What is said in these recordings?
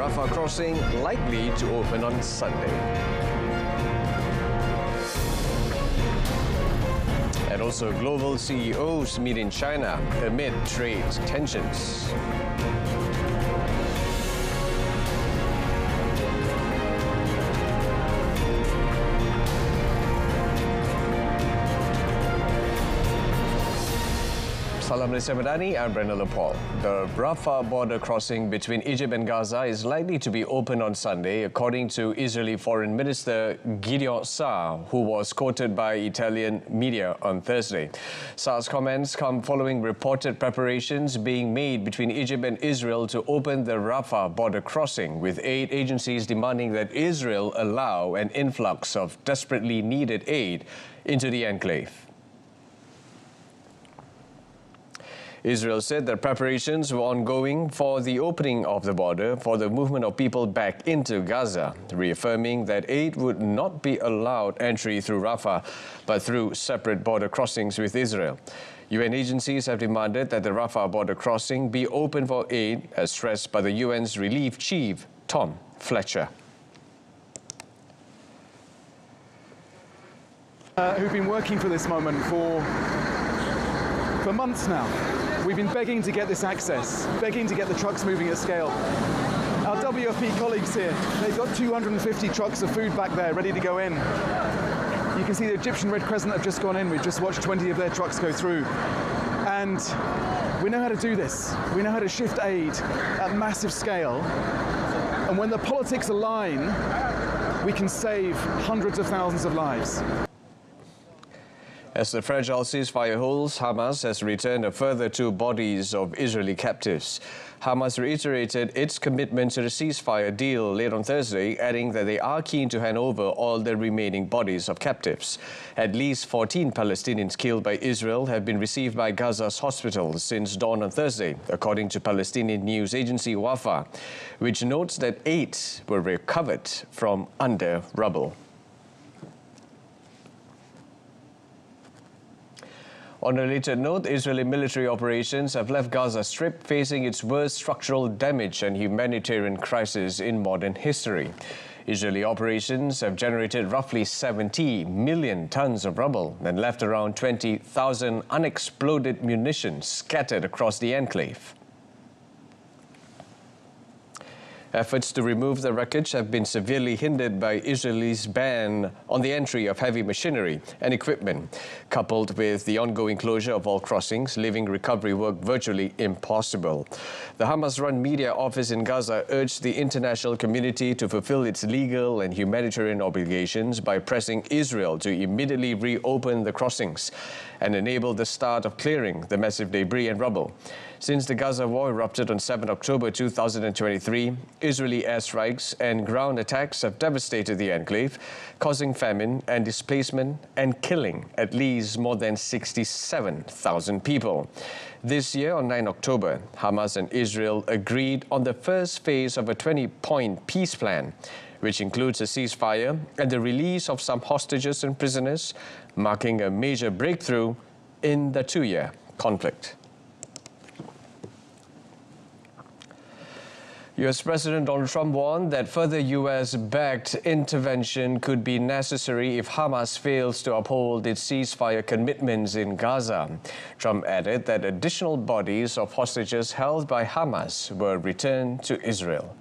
Rafah crossing likely to open on Sunday. And also, global CEOs meet in China amid trade tensions. Salam Malaysia Madani, I'm Brenda Lepol. The Rafah border crossing between Egypt and Gaza is likely to be open on Sunday, according to Israeli Foreign Minister Gideon Saar, who was quoted by Italian media on Thursday. Saar's comments come following reported preparations being made between Egypt and Israel to open the Rafah border crossing, with aid agencies demanding that Israel allow an influx of desperately needed aid into the enclave. Israel said that preparations were ongoing for the opening of the border for the movement of people back into Gaza, reaffirming that aid would not be allowed entry through Rafah, but through separate border crossings with Israel. UN agencies have demanded that the Rafah border crossing be open for aid, as stressed by the UN's relief chief, Tom Fletcher. Who've been working for this moment for months now. We've been begging to get this access, begging to get the trucks moving at scale. Our WFP colleagues here, they've got 250 trucks of food back there ready to go in. You can see the Egyptian Red Crescent have just gone in. We've just watched 20 of their trucks go through. And we know how to do this. We know how to shift aid at massive scale. And when the politics align, we can save hundreds of thousands of lives. As the fragile ceasefire holds, Hamas has returned a further 2 bodies of Israeli captives. Hamas reiterated its commitment to the ceasefire deal late on Thursday, adding that they are keen to hand over all the remaining bodies of captives. At least 14 Palestinians killed by Israel have been received by Gaza's hospitals since dawn on Thursday, according to Palestinian news agency Wafa, which notes that 8 were recovered from under rubble. On a related note, Israeli military operations have left Gaza Strip facing its worst structural damage and humanitarian crisis in modern history. Israeli operations have generated roughly 70 million tons of rubble and left around 20,000 unexploded munitions scattered across the enclave. Efforts to remove the wreckage have been severely hindered by Israel's ban on the entry of heavy machinery and equipment, coupled with the ongoing closure of all crossings, leaving recovery work virtually impossible. The Hamas-run media office in Gaza urged the international community to fulfill its legal and humanitarian obligations by pressing Israel to immediately reopen the crossings and enable the start of clearing the massive debris and rubble. Since the Gaza war erupted on 7 October 2023, Israeli airstrikes and ground attacks have devastated the enclave, causing famine and displacement and killing at least more than 67,000 people. This year, on 9 October, Hamas and Israel agreed on the first phase of a 20-point peace plan, which includes a ceasefire and the release of some hostages and prisoners, marking a major breakthrough in the 2-year conflict. U.S. President Donald Trump warned that further U.S.-backed intervention could be necessary if Hamas fails to uphold its ceasefire commitments in Gaza. Trump added that additional bodies of hostages held by Hamas were returned to Israel.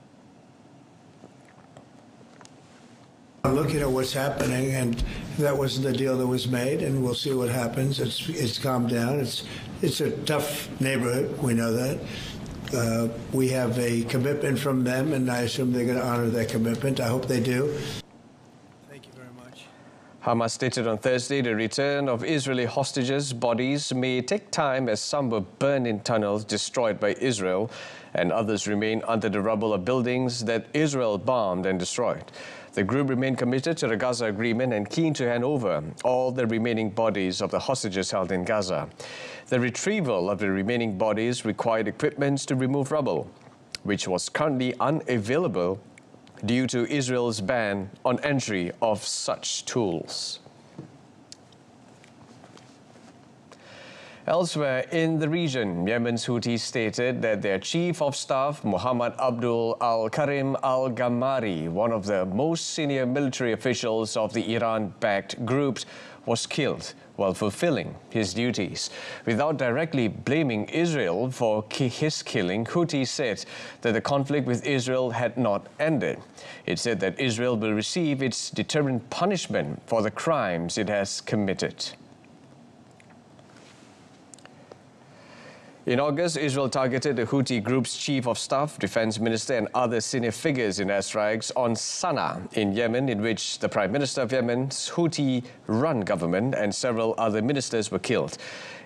I'm looking at what's happening, and that wasn't the deal that was made, and we'll see what happens. It's calmed down. It's a tough neighborhood. We know that. We have a commitment from them, and I assume they're going to honor that commitment. I hope they do. Thank you very much. Hamas stated on Thursday the return of Israeli hostages' bodies may take time, as some were burned in tunnels destroyed by Israel and others remain under the rubble of buildings that Israel bombed and destroyed. The group remained committed to the Gaza agreement and keen to hand over all the remaining bodies of the hostages held in Gaza. The retrieval of the remaining bodies required equipment to remove rubble, which was currently unavailable due to Israel's ban on entry of such tools. Elsewhere in the region, Yemen's Houthis stated that their Chief of Staff, Muhammad Abdul Al-Karim Al-Gammari, one of the most senior military officials of the Iran-backed groups, was killed while fulfilling his duties. Without directly blaming Israel for his killing, Houthis said that the conflict with Israel had not ended. It said that Israel will receive its deterrent punishment for the crimes it has committed. In August, Israel targeted the Houthi group's chief of staff, defense minister and other senior figures in airstrikes on Sana'a in Yemen, in which the Prime Minister of Yemen's Houthi-run government and several other ministers were killed.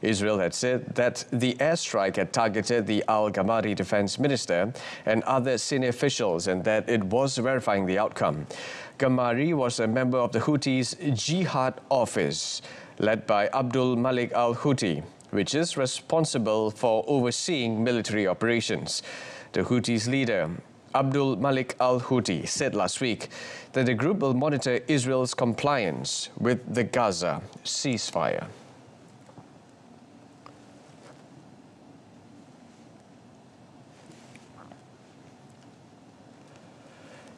Israel had said that the airstrike had targeted the Al-Gammari defense minister and other senior officials and that it was verifying the outcome. Gammari was a member of the Houthis' Jihad Office, led by Abdul Malik al-Houthi, which is responsible for overseeing military operations. The Houthis' leader, Abdul Malik al-Houthi, said last week that the group will monitor Israel's compliance with the Gaza ceasefire.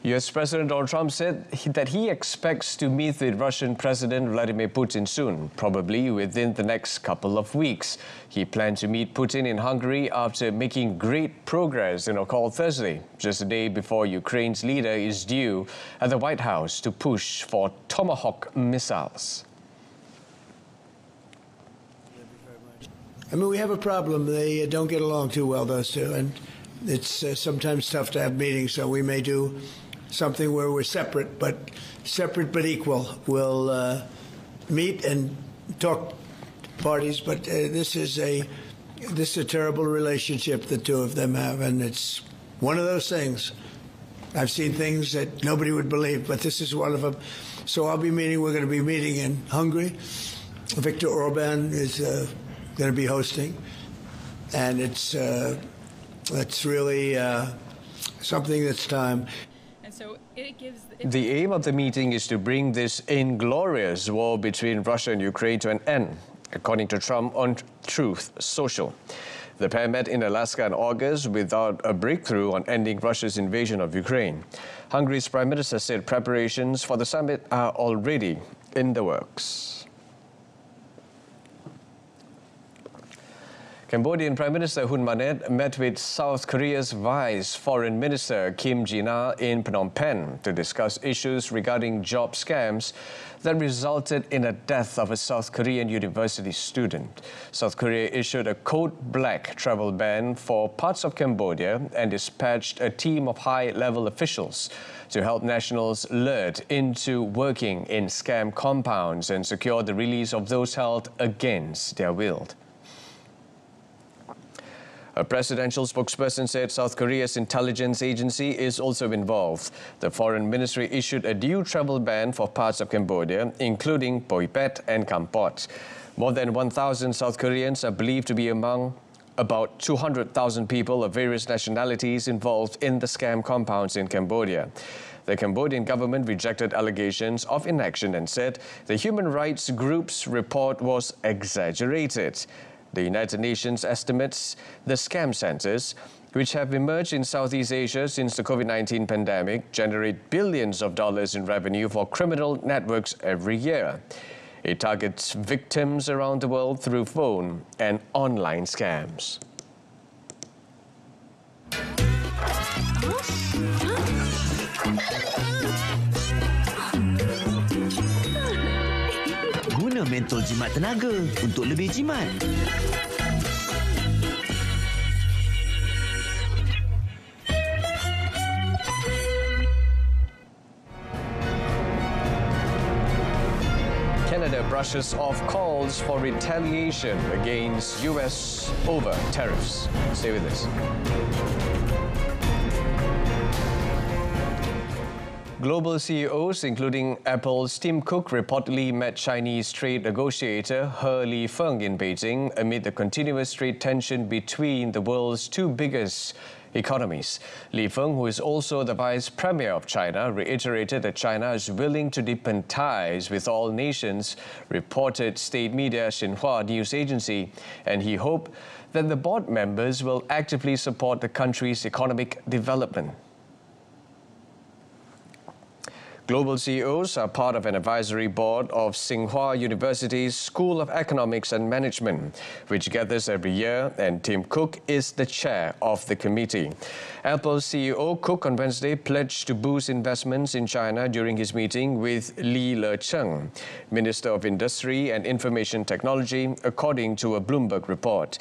US President Donald Trump said that he expects to meet with Russian President Vladimir Putin soon, probably within the next couple of weeks. He planned to meet Putin in Hungary after making great progress in a call Thursday, just a day before Ukraine's leader is due at the White House to push for Tomahawk missiles. I mean, we have a problem. They don't get along too well, those two, and it's sometimes tough to have meetings, so we may do something where we're separate but equal. We'll meet and talk to parties, but this is a terrible relationship the two of them have, and it's one of those things. I've seen things that nobody would believe, but this is one of them. So we're going to be meeting in Hungary. Viktor Orban is going to be hosting, and it's really something that's time. And so it gives... The aim of the meeting is to bring this inglorious war between Russia and Ukraine to an end, according to Trump on Truth Social. The pair met in Alaska in August without a breakthrough on ending Russia's invasion of Ukraine. Hungary's Prime Minister said preparations for the summit are already in the works. Cambodian Prime Minister Hun Manet met with South Korea's Vice Foreign Minister Kim Jin-ah in Phnom Penh to discuss issues regarding job scams that resulted in the death of a South Korean university student. South Korea issued a code black travel ban for parts of Cambodia and dispatched a team of high-level officials to help nationals lured into working in scam compounds and secure the release of those held against their will. A presidential spokesperson said South Korea's intelligence agency is also involved. The foreign ministry issued a new travel ban for parts of Cambodia, including Poipet and Kampot. More than 1,000 South Koreans are believed to be among about 200,000 people of various nationalities involved in the scam compounds in Cambodia. The Cambodian government rejected allegations of inaction and said the human rights group's report was exaggerated. The United Nations estimates the scam centers, which have emerged in Southeast Asia since the COVID-19 pandemic, generate billions of dollars in revenue for criminal networks every year. It targets victims around the world through phone and online scams. Guna mentol jimat tenaga untuk lebih jimat. Canada brushes off calls for retaliation against US over tariffs. Stay with us. Global CEOs, including Apple's Tim Cook, reportedly met Chinese trade negotiator He Lifeng in Beijing amid the continuous trade tension between the world's two biggest economies. Li Feng, who is also the Vice Premier of China, reiterated that China is willing to deepen ties with all nations, reported state media Xinhua news agency, and he hoped that the board members will actively support the country's economic development. Global CEOs are part of an advisory board of Tsinghua University's School of Economics and Management, which gathers every year, and Tim Cook is the chair of the committee. Apple CEO Cook on Wednesday pledged to boost investments in China during his meeting with Li Lecheng, Minister of Industry and Information Technology, according to a Bloomberg report.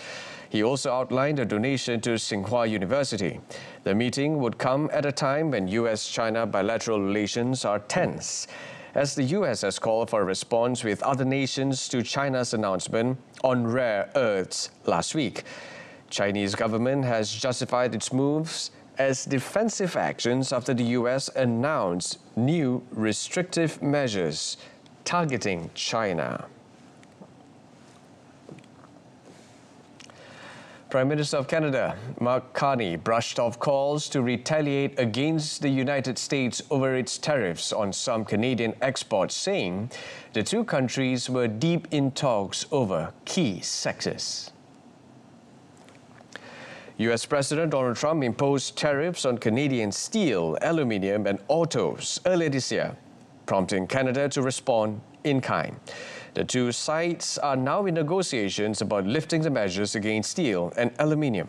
He also outlined a donation to Tsinghua University. The meeting would come at a time when US-China bilateral relations are tense, as the US has called for a response with other nations to China's announcement on rare earths last week. Chinese government has justified its moves as defensive actions after the US announced new restrictive measures targeting China. Prime Minister of Canada, Mark Carney, brushed off calls to retaliate against the United States over its tariffs on some Canadian exports, saying the two countries were deep in talks over key sectors. US President Donald Trump imposed tariffs on Canadian steel, aluminium and autos earlier this year, prompting Canada to respond in kind. The two sides are now in negotiations about lifting the measures against steel and aluminium.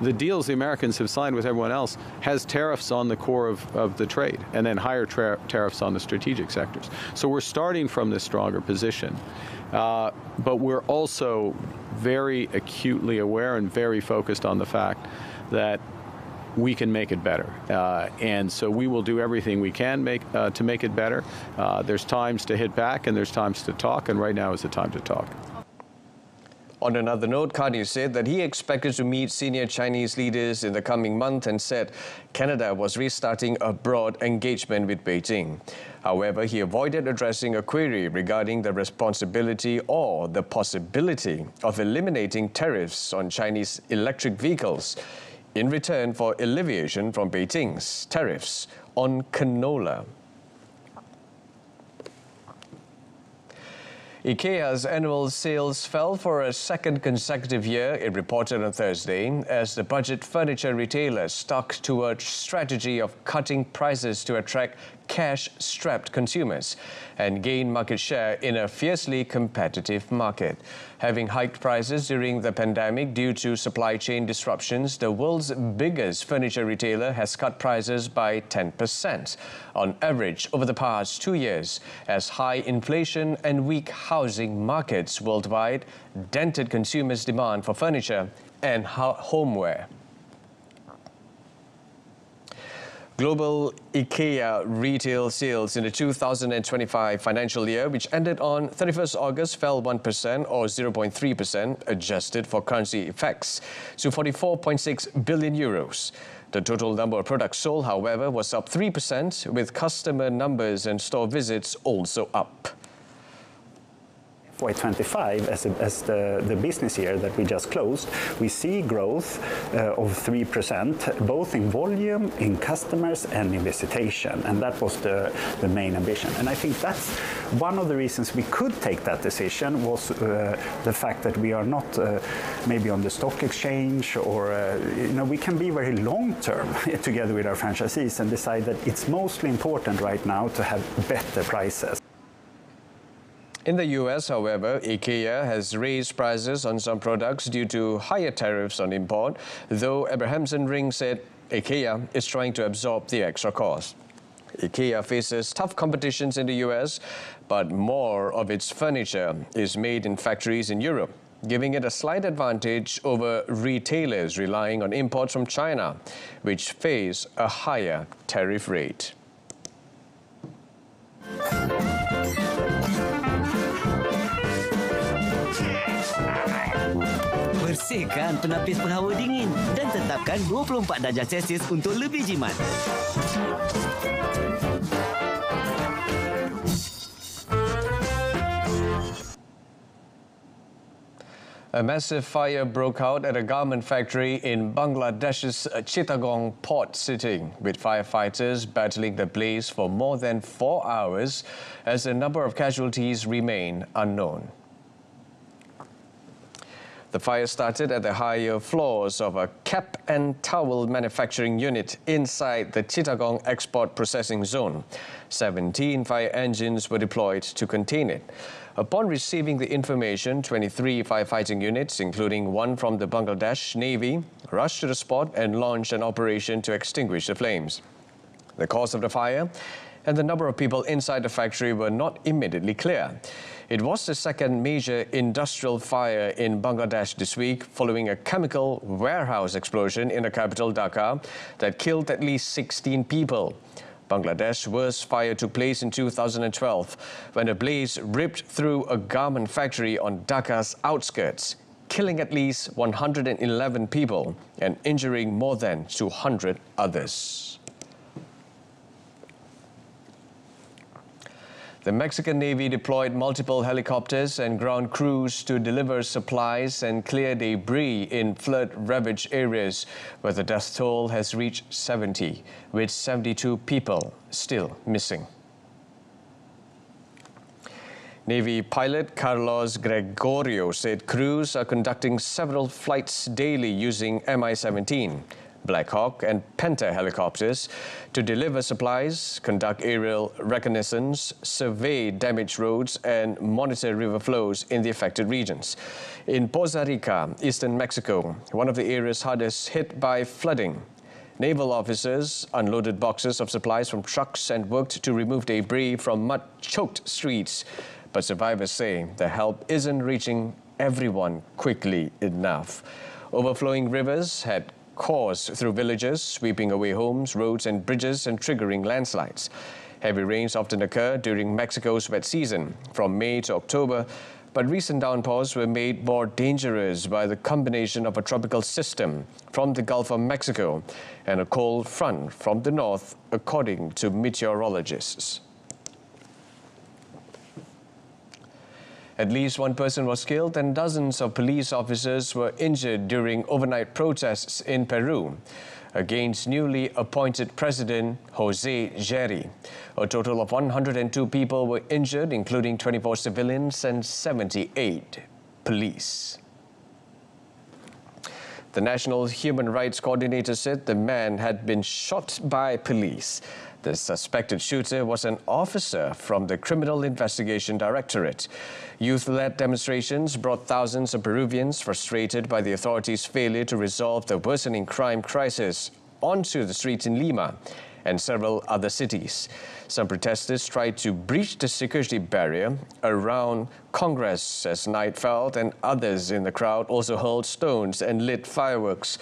The deals the Americans have signed with everyone else has tariffs on the core of the trade and then higher tariffs on the strategic sectors. So we're starting from this stronger position. But we're also very acutely aware and very focused on the fact that we can make it better. And so we will do everything we can to make it better. There's times to hit back and there's times to talk, and right now is the time to talk. On another note, Carney said that he expected to meet senior Chinese leaders in the coming month and said Canada was restarting a broad engagement with Beijing. However, he avoided addressing a query regarding the responsibility or the possibility of eliminating tariffs on Chinese electric vehicles in return for alleviation from Beijing's tariffs on canola. IKEA's annual sales fell for a second consecutive year, it reported on Thursday, as the budget furniture retailer stuck to a strategy of cutting prices to attract cash-strapped consumers and gain market share in a fiercely competitive market. Having hiked prices during the pandemic due to supply chain disruptions, the world's biggest furniture retailer has cut prices by 10% on average over the past 2 years, as high inflation and weak housing markets worldwide dented consumers' demand for furniture and homeware. Global IKEA retail sales in the 2025 financial year, which ended on 31st August, fell 1% or 0.3%, adjusted for currency effects, to 44.6 billion euros. The total number of products sold, however, was up 3%, with customer numbers and store visits also up. FY25, as the business year that we just closed, we see growth of 3%, both in volume, in customers and in visitation. And that was the main ambition. And I think that's one of the reasons we could take that decision was the fact that we are not maybe on the stock exchange or, we can be very long-term together with our franchisees and decide that it's mostly important right now to have better prices. In the US, however, IKEA has raised prices on some products due to higher tariffs on import, though Abrahamson Ring said IKEA is trying to absorb the extra cost. IKEA faces tough competitions in the US, but more of its furniture is made in factories in Europe, giving it a slight advantage over retailers relying on imports from China, which face a higher tariff rate. Bersihkan penapis penghawa dingin dan tetapkan 24 darjah Celsius untuk lebih jimat. A massive fire broke out at a garment factory in Bangladesh's Chittagong port city, with firefighters battling the blaze for more than 4 hours as the number of casualties remain unknown. The fire started at the higher floors of a cap and towel manufacturing unit inside the Chittagong export processing zone. 17 fire engines were deployed to contain it. Upon receiving the information, 23 firefighting units, including one from the Bangladesh Navy, rushed to the spot and launched an operation to extinguish the flames. The cause of the fire and the number of people inside the factory were not immediately clear. It was the second major industrial fire in Bangladesh this week, following a chemical warehouse explosion in the capital Dhaka that killed at least 16 people. Bangladesh's worst fire took place in 2012 when a blaze ripped through a garment factory on Dhaka's outskirts, killing at least 111 people and injuring more than 200 others. The Mexican Navy deployed multiple helicopters and ground crews to deliver supplies and clear debris in flood-ravaged areas, where the death toll has reached 70, with 72 people still missing. Navy pilot Carlos Gregorio said crews are conducting several flights daily using Mi-17, Black Hawk and Panther helicopters to deliver supplies, conduct aerial reconnaissance, survey damaged roads and monitor river flows in the affected regions. In Poza Rica, eastern Mexico, one of the areas hardest hit by flooding, naval officers unloaded boxes of supplies from trucks and worked to remove debris from mud-choked streets. But survivors say the help isn't reaching everyone quickly enough. Overflowing rivers had coursed through villages, sweeping away homes, roads and bridges and triggering landslides. Heavy rains often occur during Mexico's wet season, from May to October, but recent downpours were made more dangerous by the combination of a tropical system from the Gulf of Mexico and a cold front from the north, according to meteorologists. At least one person was killed and dozens of police officers were injured during overnight protests in Peru against newly appointed President José Gerri. A total of 102 people were injured, including 24 civilians and 78 police. The National Human Rights Coordinator said the man had been shot by police. The suspected shooter was an officer from the Criminal Investigation Directorate. Youth-led demonstrations brought thousands of Peruvians frustrated by the authorities' failure to resolve the worsening crime crisis onto the streets in Lima and several other cities. Some protesters tried to breach the security barrier around Congress as night fell, and others in the crowd also hurled stones and lit fireworks.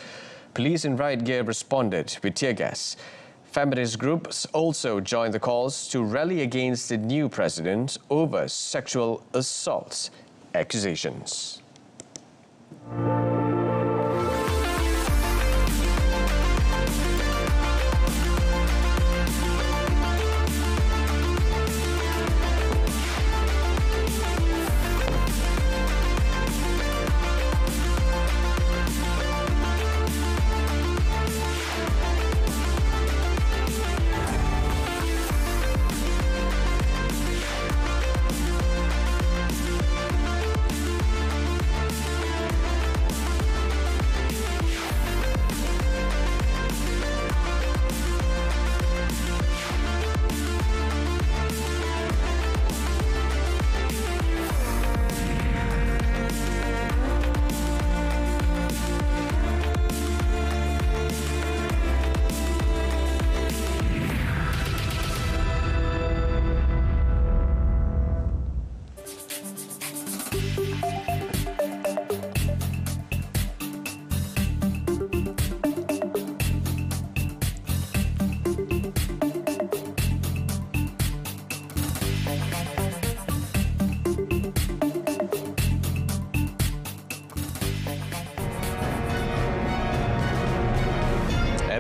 Police in riot gear responded with tear gas. Feminist groups also joined the calls to rally against the new president over sexual assault accusations.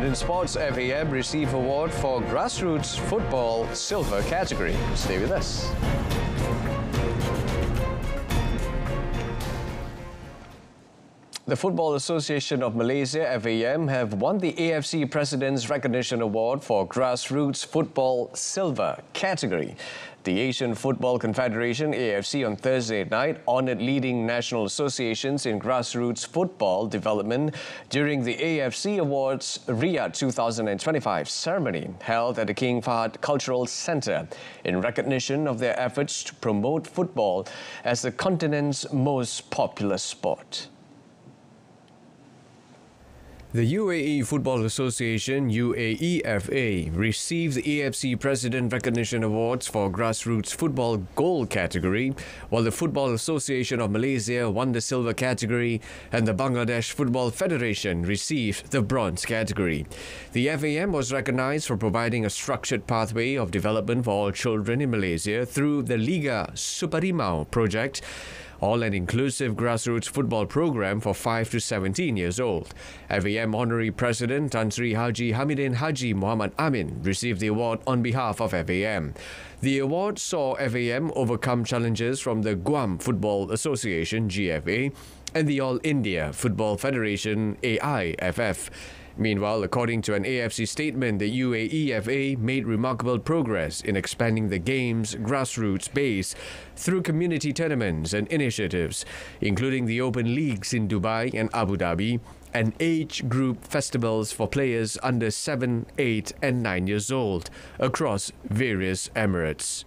And in sports, FAM received award for grassroots football silver category. Stay with us. The Football Association of Malaysia, FAM, have won the AFC President's Recognition Award for Grassroots Football Silver category. The Asian Football Confederation, AFC, on Thursday night honoured leading national associations in grassroots football development during the AFC Awards Riyadh 2025 ceremony held at the King Fahd Cultural Centre in recognition of their efforts to promote football as the continent's most popular sport. The UAE Football Association, UAEFA, received the AFC President Recognition Awards for Grassroots Football Gold category, while the Football Association of Malaysia won the Silver category and the Bangladesh Football Federation received the Bronze category. The FAM was recognized for providing a structured pathway of development for all children in Malaysia through the Liga Suparimau project, all an inclusive grassroots football program for 5 to 17 years old. FAM Honorary President Tan Sri Haji Hamidin Haji Muhammad Amin received the award on behalf of FAM. The award saw FAM overcome challenges from the Guam Football Association, GFA, and the All India Football Federation, AIFF. Meanwhile, according to an AFC statement, the UAEFA made remarkable progress in expanding the game's grassroots base through community tournaments and initiatives, including the Open Leagues in Dubai and Abu Dhabi, and age group festivals for players under 7, 8 and 9 years old across various emirates.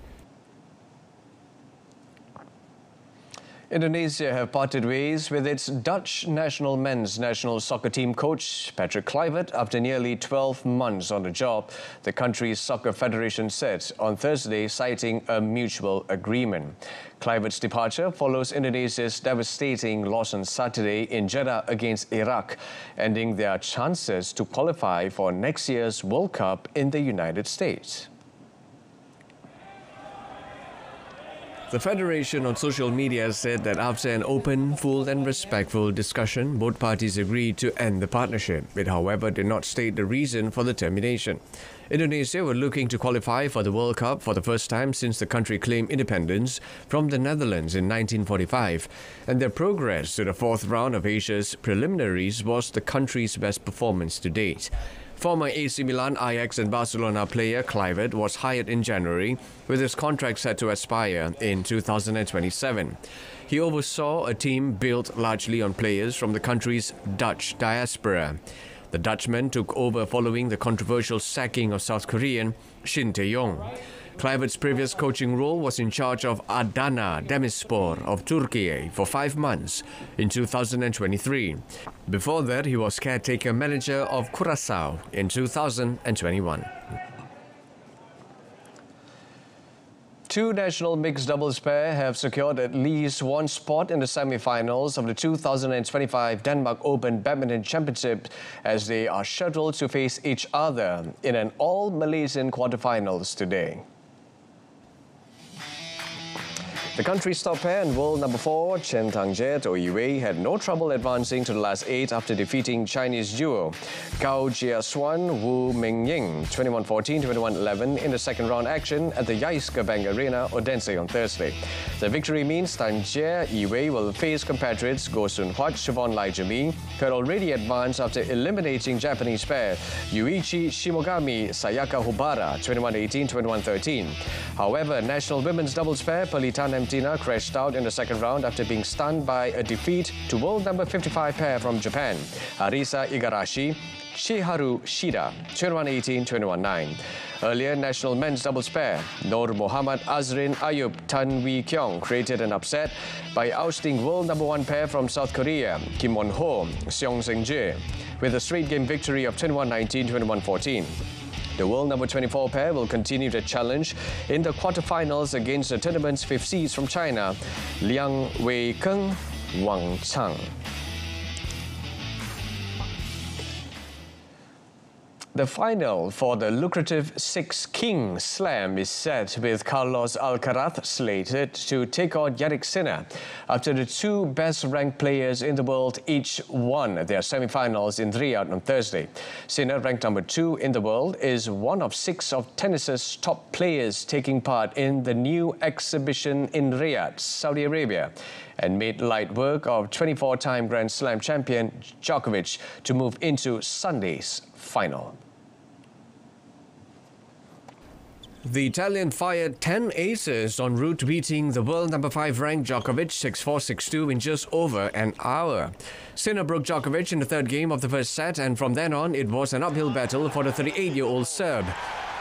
Indonesia have parted ways with its Dutch national men's national soccer team coach, Patrick Kluivert, after nearly 12 months on the job, the country's soccer federation said on Thursday, citing a mutual agreement. Kluivert's departure follows Indonesia's devastating loss on Saturday in Jeddah against Iraq, ending their chances to qualify for next year's World Cup in the United States. The Federation on social media said that after an open, full and respectful discussion, both parties agreed to end the partnership. It, however, did not state the reason for the termination. Indonesia were looking to qualify for the World Cup for the first time since the country claimed independence from the Netherlands in 1945, and their progress to the fourth round of Asia's preliminaries was the country's best performance to date. Former AC Milan, Ajax and Barcelona player Kluivert was hired in January, with his contract set to expire in 2027. He oversaw a team built largely on players from the country's Dutch diaspora. The Dutchman took over following the controversial sacking of South Korean Shin Tae-yong. Kluivert's previous coaching role was in charge of Adana Demirspor of Turkey for 5 months in 2023. Before that, he was caretaker manager of Curaçao in 2021. Two national mixed doubles pair have secured at least one spot in the semi-finals of the 2025 Denmark Open Badminton Championship as they are scheduled to face each other in an all-Malaysian quarterfinals today. The country's top pair and world number 4, Chen Tangje to Yue, had no trouble advancing to the last 8 after defeating Chinese duo Gao Jiasuan Wu Mingying 21-14, 21-11 in the second round action at the Yaiska Bank Arena, Odense on Thursday. The victory means Tangje Yue will face compatriots Go Sun Huat, Siobhan Lai Jami, who had already advanced after eliminating Japanese pair Yuichi Shimogami Sayaka Hubara 21-18, 21-13. However, national women's doubles pair Pelitana Tina crashed out in the second round after being stunned by a defeat to world number 55 pair from Japan, Arisa Igarashi, Chiharu Shida, 21-18, 21-9. Earlier, national men's doubles pair, Noor Mohammad Azrin Ayub Tan Wee Kyung created an upset by ousting world number 1 pair from South Korea, Kim Won-ho, Seong Seung-jae, with a straight game victory of 21-19, 21-14. The world number 24 pair will continue the challenge in the quarterfinals against the tournament's 5th seeds from China, Liang Wei-keng, Wang Chang. The final for the lucrative Six Kings Slam is set with Carlos Alcaraz slated to take on Jannik Sinner after the two best-ranked players in the world each won their semi-finals in Riyadh on Thursday. Sinner, ranked number 2 in the world, is one of 6 of tennis's top players taking part in the new exhibition in Riyadh, Saudi Arabia. and made light work of 24-time Grand Slam champion Djokovic to move into Sunday's final. The Italian fired 10 aces en route to beating the world number 5 ranked Djokovic 6-4, 6-2 in just over an hour. Sinner broke Djokovic in the third game of the first set, and from then on it was an uphill battle for the 38-year-old Serb.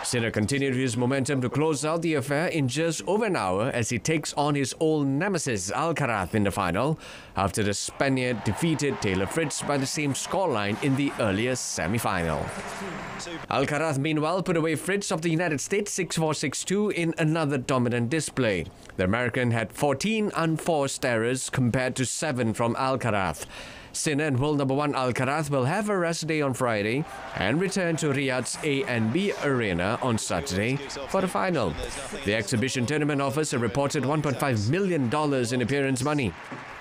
Sinner continued his momentum to close out the affair in just over an hour as he takes on his old nemesis Alcaraz in the final after the Spaniard defeated Taylor Fritz by the same scoreline in the earlier semi-final. Alcaraz meanwhile put away Fritz of the United States 6-4, 6-2 in another dominant display. The American had 14 unforced errors compared to 7 from Alcaraz. Sinner and world number 1 Alcaraz will have a rest day on Friday and return to Riyadh's A&B Arena on Saturday for the final. The exhibition tournament offers a reported $1.5 million in appearance money,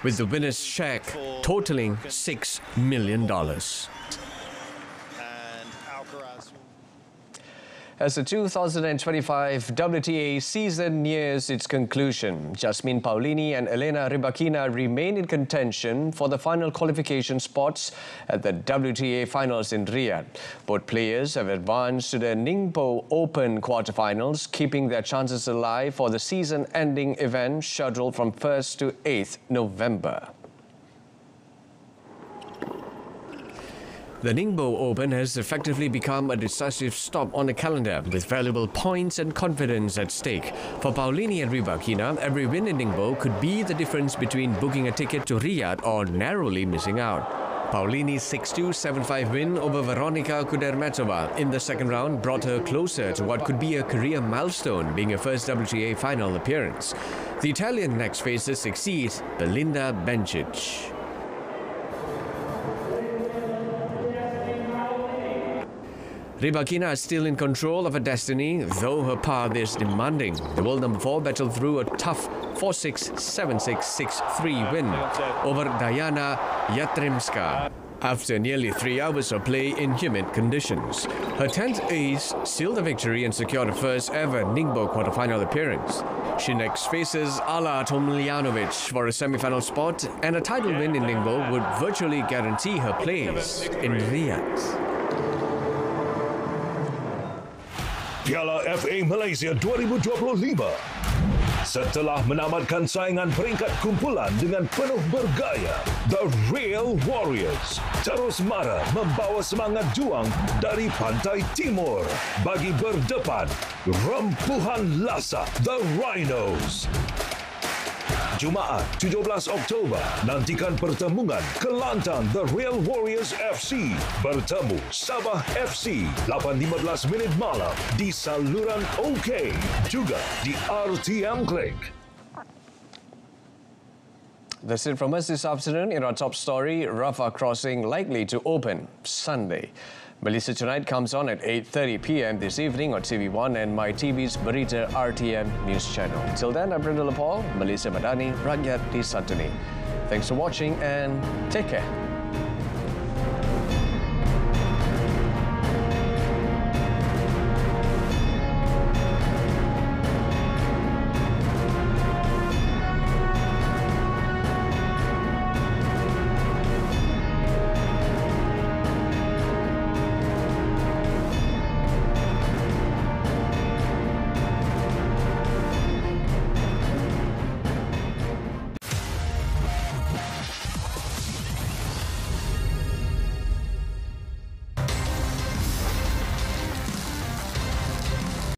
with the winner's check totaling $6 million. As the 2025 WTA season nears its conclusion, Jasmine Paolini and Elena Rybakina remain in contention for the final qualification spots at the WTA finals in Riyadh. Both players have advanced to the Ningbo Open quarterfinals, keeping their chances alive for the season-ending event scheduled from 1st to 8th November. The Ningbo Open has effectively become a decisive stop on the calendar, with valuable points and confidence at stake. For Paolini and Rybakina, every win in Ningbo could be the difference between booking a ticket to Riyadh or narrowly missing out. Paolini's 6-2, 7-5 win over Veronika Kudermetova in the second round brought her closer to what could be a career milestone, being her first WTA final appearance. The Italian next faces succeed Belinda Bencic. Rybakina is still in control of her destiny, though her path is demanding. The world number 4 battled through a tough 4-6, 7-6, 6-3 win over Diana Yastremska after nearly 3 hours of play in humid conditions. Her 10th ace sealed the victory and secured her first ever Ningbo quarterfinal appearance. She next faces Ala Tomljanovic for a semi-final spot, and a title win in Ningbo would virtually guarantee her place in Riyadh. Piala FA Malaysia 2025. Setelah menamatkan saingan peringkat kumpulan dengan penuh bergaya, The Real Warriors terus mara membawa semangat juang dari pantai timur bagi berdepan rempuhan lasa The Rhinos. Jumaat 17 Oktober, nantikan pertemuan kelantang The Real Warriors FC bertemu Sabah FC 8:15 malam di saluran OK, juga di RTM Klik. That's it from us this afternoon. In our top story, Rafah crossing likely to open Sunday. Malaysia Tonight comes on at 8:30 p.m. this evening on TV1 and MyTV's Berita RTM news channel. Till then, I'm Brenda Paul, Malaysia Madani, Rakyat, Disantuni. Thanks for watching and take care.